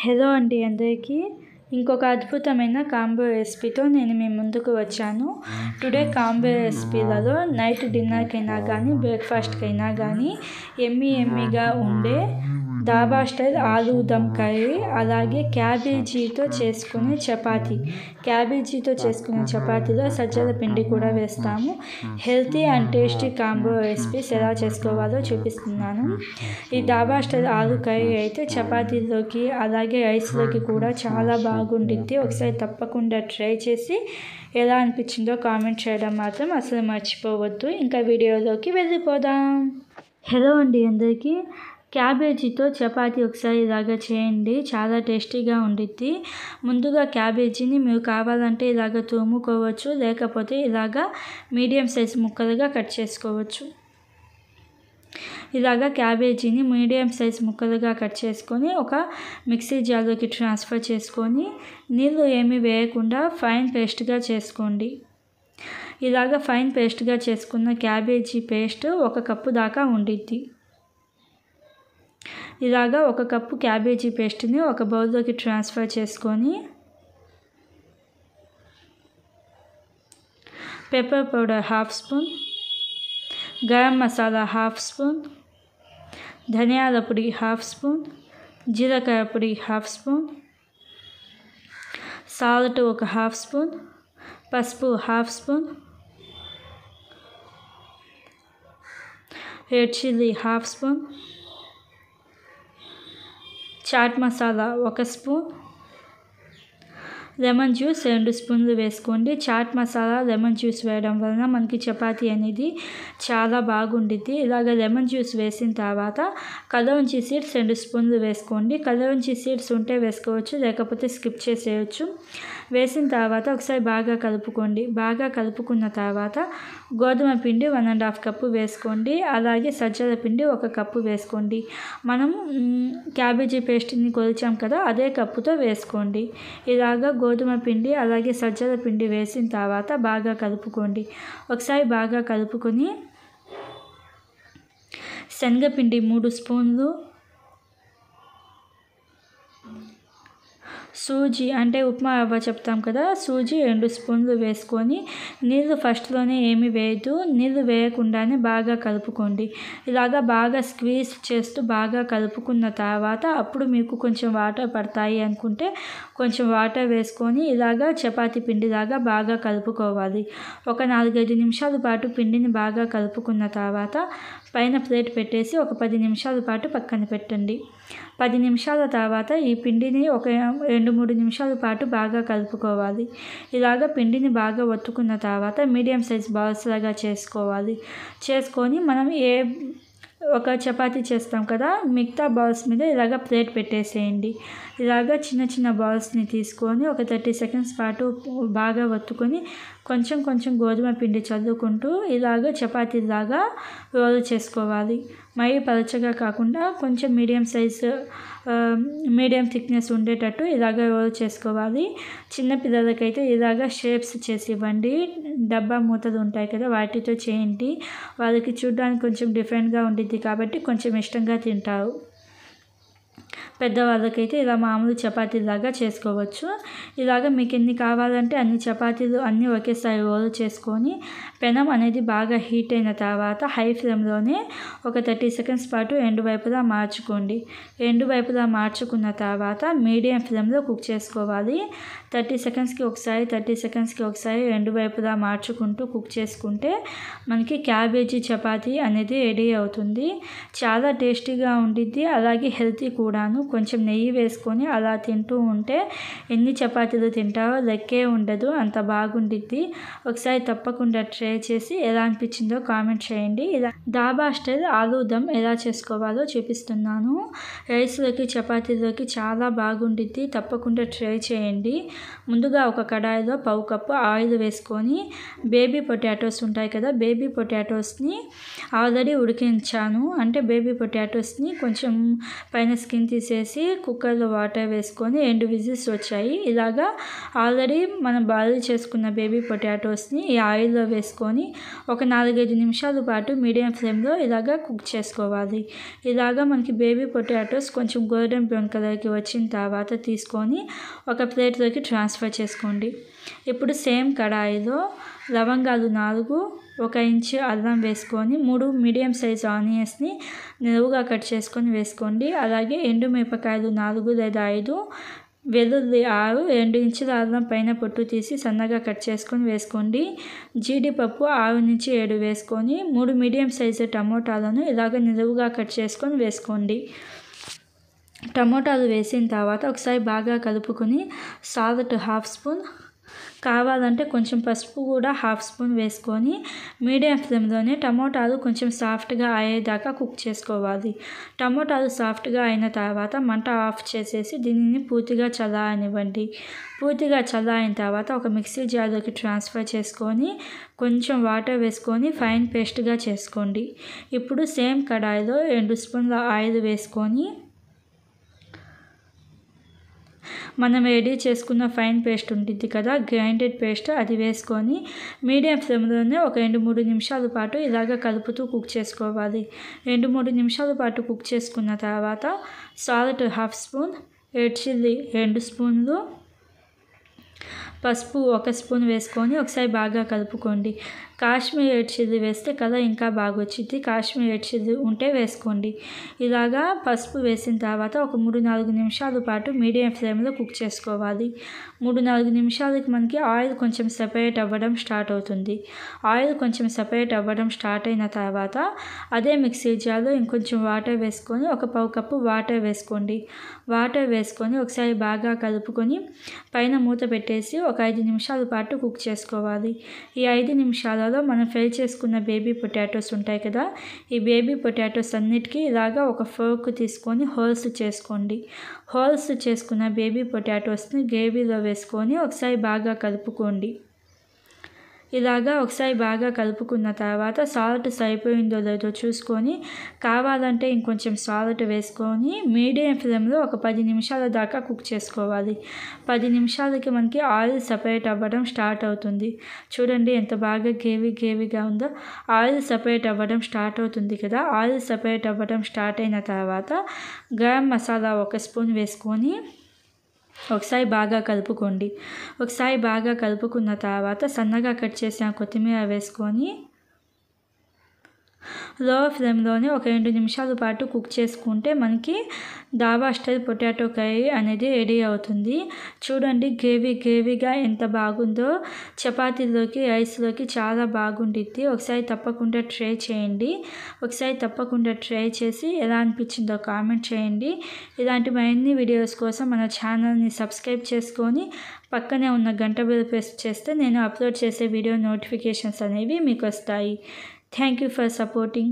Hello అండి అందరికీ. ఇంకొక అద్భుతమైన కాంబో రెసిపీతో నేను మీ ముందుకు వచ్చాను. టుడే కాంబో రెసిపీలలో నైట్ డిన్నర్కైనా కానీ బ్రేక్ఫాస్ట్కైనా కానీ ఎమ్మీగా ఉండే ధాబా స్టైల్ ఆలూ దమ్ కర్రీ, అలాగే క్యాబేజీతో చేసుకునే చపాతీ. క్యాబేజీతో చేసుకునే చపాతీలో సజ్జల పిండి కూడా వేస్తాము. Healthy and tasty combo recipes ఎలా చేసుకోవాలో చూపిస్తున్నాను. ఈ ధాబా స్టైల్ ఆలూ కర్రీ అయితే చపాతీలోకి అలాగే రైస్లోకి కూడా చాలా బాగుంటుంది. ఒకసారి తప్పకుండా ట్రై చేసి ఎలా అనిపించిందో కామెంట్ చేయడం మాత్రం అసలు మర్చిపోవద్దు. ఇంకా వీడియోలోకి వెళ్ళిపోదాం. హలో అండి అందరికీ. క్యాబేజీతో చపాతీ ఒకసారి ఇలాగ చేయండి, చాలా టేస్టీగా ఉండిద్ది. ముందుగా క్యాబేజీని మీరు కావాలంటే ఇలాగ తురుముకోవచ్చు, లేకపోతే ఇలాగ మీడియం సైజ్ ముక్కలుగా కట్ చేసుకోవచ్చు. ఇలాగ క్యాబేజీని మీడియం సైజ్ ముక్కలుగా కట్ చేసుకొని ఒక మిక్సీ జార్లోకి ట్రాన్స్ఫర్ చేసుకొని నీళ్ళు ఏమీ వేయకుండా ఫైన్ పేస్ట్గా చేసుకోండి. ఇలాగ ఫైన్ పేస్ట్గా చేసుకున్న క్యాబేజీ పేస్ట్ 1 కప్పు దాకా ఉండిద్ది. ఇలాగా 1 కప్పు క్యాబేజీ పేస్ట్ని ఒక బౌల్లోకి ట్రాన్స్ఫర్ చేసుకొని pepper powder 1/2 spoon, garam masala 1/2 spoon, ధనియాల పొడి 1/2 స్పూన్, జీలకర్ర పొడి 1/2 స్పూన్, సాల్ట్ 1/2 స్పూన్, పసుపు 1/2 spoon, red chilli 1/2 spoon, chaat masala 1 spoon, lemon juice 2 స్పూన్లు వేసుకోండి. చాట్ మసాలా లెమన్ జ్యూస్ వేయడం వలన మనకి చపాతీ అనేది చాలా బాగుండిద్ది. ఇలాగ లెమన్ జ్యూస్ వేసిన తర్వాత కలౌంజీ సీడ్స్ 2 స్పూన్లు వేసుకోండి. కలౌంజీ సీడ్స్ ఉంటే వేసుకోవచ్చు, లేకపోతే స్కిప్ చేసేయచ్చు. వేసిన తర్వాత ఒకసారి బాగా కలుపుకోండి. బాగా కలుపుకున్న తర్వాత గోధుమ పిండి 1.5 కప్పు వేసుకోండి. అలాగే సజ్జల పిండి 1 కప్పు వేసుకోండి. మనం క్యాబేజీ పేస్ట్ని కొలిచాం కదా, అదే కప్పుతో వేసుకోండి. ఇలాగ గోధుమ పిండి అలాగే సజ్జల పిండి వేసిన తర్వాత బాగా కలుపుకోండి. ఒకసారి బాగా కలుపుకొని శనగపిండి 3 స్పూన్లు, సూజీ అంటే ఉప్మా రవ్వ చెప్తాం కదా, సూజీ 2 స్పూన్లు వేసుకొని నీళ్ళు ఫస్ట్లోనే ఏమి వేయద్దు, నీళ్ళు వేయకుండానే బాగా కలుపుకోండి. ఇలాగా బాగా స్క్వీజ్ చేస్తూ బాగా కలుపుకున్న తర్వాత అప్పుడు మీకు కొంచెం వాటర్ పడతాయి అనుకుంటే కొంచెం వాటర్ వేసుకొని ఇలాగా చపాతీ పిండిలాగా బాగా కలుపుకోవాలి. ఒక 4-5 నిమిషాల పాటు పిండిని బాగా కలుపుకున్న తర్వాత పైన ప్లేట్ పెట్టేసి ఒక 10 నిమిషాల పాటు పక్కన పెట్టండి. 10 నిమిషాల తర్వాత ఈ పిండిని ఒక 2-3 నిమిషాల పాటు బాగా కలుపుకోవాలి. ఇలాగ పిండిని బాగా ఒత్తుకున్న తర్వాత మీడియం సైజ్ బాల్స్ లాగా చేసుకోవాలి. చేసుకొని మనం ఒక చపాతీ చేస్తాం కదా, మిగతా బాల్స్ మీద ఇలాగ ప్లేట్ పెట్టేసేయండి. ఇలాగ చిన్న చిన్న బాల్స్ని తీసుకొని ఒక 30 సెకండ్స్ పాటు బాగా ఒత్తుకొని కొంచెం గోధుమ పిండి చల్లుకుంటూ ఇలాగ చపాతీలాగా రోల్ చేసుకోవాలి. మరీ పలచగా కాకుండా కొంచెం మీడియం థిక్నెస్ ఉండేటట్టు ఇలాగ రోల్ చేసుకోవాలి. చిన్నపిల్లలకైతే ఇలాగ షేప్స్ చేసి ఇవ్వండి. డబ్బా మూతలు ఉంటాయి కదా, వాటితో చేయండి. వాళ్ళకి చూడడానికి కొంచెం డిఫరెంట్గా ఉండిద్ది కాబట్టి కొంచెం ఇష్టంగా తింటారు. పెద్దవాళ్ళకైతే ఇలా మామూలు చపాతీలాగా చేసుకోవచ్చు. ఇలాగ మీకు ఎన్ని కావాలంటే అన్ని చపాతీలు అన్నీ ఒకేసారి రోల్ చేసుకొని పెనం అనేది బాగా హీట్ అయిన తర్వాత హై ఫ్లేమ్లోనే ఒక 30 సెకండ్స్ పాటు ఎండు వైపులా మార్చుకోండి. ఎండు వైపులా మార్చుకున్న తర్వాత మీడియం ఫ్లేమ్లో కుక్ చేసుకోవాలి. 30 సెకండ్స్కి ఒకసారి రెండు వైపులా మార్చుకుంటూ కుక్ చేసుకుంటే మనకి క్యాబేజీ చపాతీ అనేది రెడీ అవుతుంది. చాలా టేస్టీగా ఉండిద్ది, అలాగే హెల్తీ కూడాను. కొంచెం నెయ్యి వేసుకొని అలా తింటూ ఉంటే ఎన్ని చపాతీలు తింటారో లెక్కే ఉండదు, అంత బాగుండిద్ది. ఒకసారి తప్పకుండా ట్రై చేసి ఎలా అనిపించిందో కామెంట్ చేయండి. ఇలా ధాబా స్టైల్ ఆలూ దమ్ ఎలా చేసుకోవాలో చూపిస్తున్నాను. రైస్లోకి చపాతీలోకి చాలా బాగుండిద్ది, తప్పకుండా ట్రై చేయండి. ముందుగా ఒక కడాయిలో 1/4 కప్పు ఆయిల్ వేసుకొని బేబీ పొటాటోస్ ఉంటాయి కదా, బేబీ పొటాటోస్ని ఆల్రెడీ ఉడికించాను. అంటే బేబీ పొటాటోస్ని కొంచెం పైన స్కిన్ తీసేసి చేసి కుక్కర్లో వాటర్ వేసుకొని 2 విజిల్స్ వచ్చాయి. ఇలాగా ఆల్రెడీ మనం బాయిల్ చేసుకున్న బేబీ పొటాటోస్ని ఈ ఆయిల్లో వేసుకొని ఒక 4-5 నిమిషాల పాటు మీడియం ఫ్లేమ్లో ఇలాగా కుక్ చేసుకోవాలి. ఇలాగా మనకి బేబీ పొటాటోస్ కొంచెం గోల్డెన్ బ్రౌన్ కలర్కి వచ్చిన తర్వాత తీసుకొని ఒక ప్లేట్లోకి ట్రాన్స్ఫర్ చేసుకోండి. ఇప్పుడు సేమ్ కడాయిలో లవంగాలు 4, 1 ఇంచు అల్లం వేసుకొని 3 మీడియం సైజ్ ఆనియన్స్ని నిలువుగా కట్ చేసుకొని వేసుకోండి. అలాగే ఎండుమిరపకాయలు 4 లేదా 5, వెల్లుల్లి 6, 2 ఇంచుల అల్లం పైన పొట్టు తీసి సన్నగా కట్ చేసుకొని వేసుకోండి. జీడిపప్పు 6-7 వేసుకొని 3 మీడియం సైజు టమోటాలను ఇలాగ నిలువుగా కట్ చేసుకొని వేసుకోండి. టమోటాలు వేసిన తర్వాత ఒకసారి బాగా కలుపుకొని సాల్ట్ 1/2 స్పూన్, కావాలంటే కొంచెం పసుపు కూడా 1/2 స్పూన్ వేసుకొని మీడియం ఫ్లేమ్లోనే టమోటాలు కొంచెం సాఫ్ట్గా అయ్యేదాకా కుక్ చేసుకోవాలి. టమోటాలు సాఫ్ట్గా అయిన తర్వాత మంట ఆఫ్ చేసేసి దీనిని పూర్తిగా చల్లారనివ్వండి. పూర్తిగా చల్లారిన తర్వాత ఒక మిక్సీ జార్లోకి ట్రాన్స్ఫర్ చేసుకొని కొంచెం వాటర్ వేసుకొని ఫైన్ పేస్ట్గా చేసుకోండి. ఇప్పుడు సేమ్ కడాయిలో 2 స్పూన్ల ఆయిల్ వేసుకొని మనం రెడీ చేసుకున్న ఫైన్ పేస్ట్ ఉంటుంది కదా, గ్రైండెడ్ పేస్ట్, అది వేసుకొని మీడియం ఫ్లేమ్లోనే ఒక 2-3 నిమిషాల పాటు ఇలాగ కలుపుతూ కుక్ చేసుకోవాలి. 2-3 నిమిషాల పాటు కుక్ చేసుకున్న తర్వాత సాల్ట్ 1/2 స్పూన్, రెడ్ చిల్లీ 2 స్పూన్లు, పసుపు 1 స్పూన్ వేసుకొని ఒకసారి బాగా కలుపుకోండి. కాశ్మీరీ రెడ్ చిల్లీ వేస్తే కలర్ ఇంకా బాగా వచ్చింది. కాశ్మీరీ రెడ్ చిల్లీ ఉంటే వేసుకోండి. ఇలాగా పసుపు వేసిన తర్వాత ఒక 3-4 నిమిషాల పాటు మీడియం ఫ్లేమ్లో కుక్ చేసుకోవాలి. 3-4 నిమిషాలకి మనకి ఆయిల్ కొంచెం సెపరేట్ అవ్వడం స్టార్ట్ అవుతుంది. ఆయిల్ కొంచెం సెపరేట్ అవ్వడం స్టార్ట్ అయిన తర్వాత అదే మిక్సీ జార్లో ఇంకొంచెం వాటర్ వేసుకొని ఒక 1/2 కప్పు వాటర్ వేసుకోండి. వాటర్ వేసుకొని ఒకసారి బాగా కలుపుకొని పైన మూత పెట్టేసి ఒక 5 నిమిషాల పాటు కుక్ చేసుకోవాలి. ఈ 5 నిమిషాలలో మనం ఫ్రై చేసుకున్న బేబీ పొటాటోస్ ఉంటాయి కదా, ఈ బేబీ పొటాటోస్ అన్నిటికీ ఇలాగా ఒక ఫోర్క్ తీసుకొని హోల్స్ చేసుకోండి. హోల్స్ చేసుకున్న బేబీ పొటాటోస్ని గ్రేవీలో వేసుకొని ఒకసారి బాగా కలుపుకోండి. ఇలాగా ఒకసారి బాగా కలుపుకున్న తర్వాత సాల్ట్ సరిపోయిందో లేదో చూసుకొని కావాలంటే ఇంకొంచెం సాల్ట్ వేసుకొని మీడియం ఫ్లేమ్లో ఒక 10 నిమిషాల దాకా కుక్ చేసుకోవాలి. 10 నిమిషాలకి మనకి ఆయిల్ సపరేట్ అవ్వడం స్టార్ట్ అవుతుంది. చూడండి ఎంత బాగా గ్రేవీగా ఉందో. ఆయిల్ సపరేట్ అవ్వడం స్టార్ట్ అవుతుంది కదా, ఆయిల్ సపరేట్ అవ్వడం స్టార్ట్ అయిన తర్వాత గరం మసాలా 1 స్పూన్ వేసుకొని ఒకసారి బాగా కలుపుకోండి. ఒకసారి బాగా కలుపుకున్న తర్వాత సన్నగా కట్ చేసిన కొత్తిమీర వేసుకొని లో ఫ్లేమ్లోనే ఒక 2 నిమిషాల పాటు కుక్ చేసుకుంటే మనకి ధాబా స్టైల్ పొటాటో కర్రీ అనేది రెడీ అవుతుంది. చూడండి గ్రేవీగా ఎంత బాగుందో. చపాతీలోకి, రైస్లోకి చాలా బాగుండిద్ది. ఒకసారి తప్పకుండా ట్రై చేయండి. ఒకసారి తప్పకుండా ట్రై చేసి ఎలా అనిపించిందో కామెంట్ చేయండి. ఇలాంటి మరిన్ని వీడియోస్ కోసం మన ఛానల్ని సబ్స్క్రైబ్ చేసుకొని పక్కనే ఉన్న గంట బెల్ ప్రెస్ చేస్తే నేను అప్లోడ్ చేసే వీడియో నోటిఫికేషన్స్ అనేవి మీకు వస్తాయి. Thank you for supporting.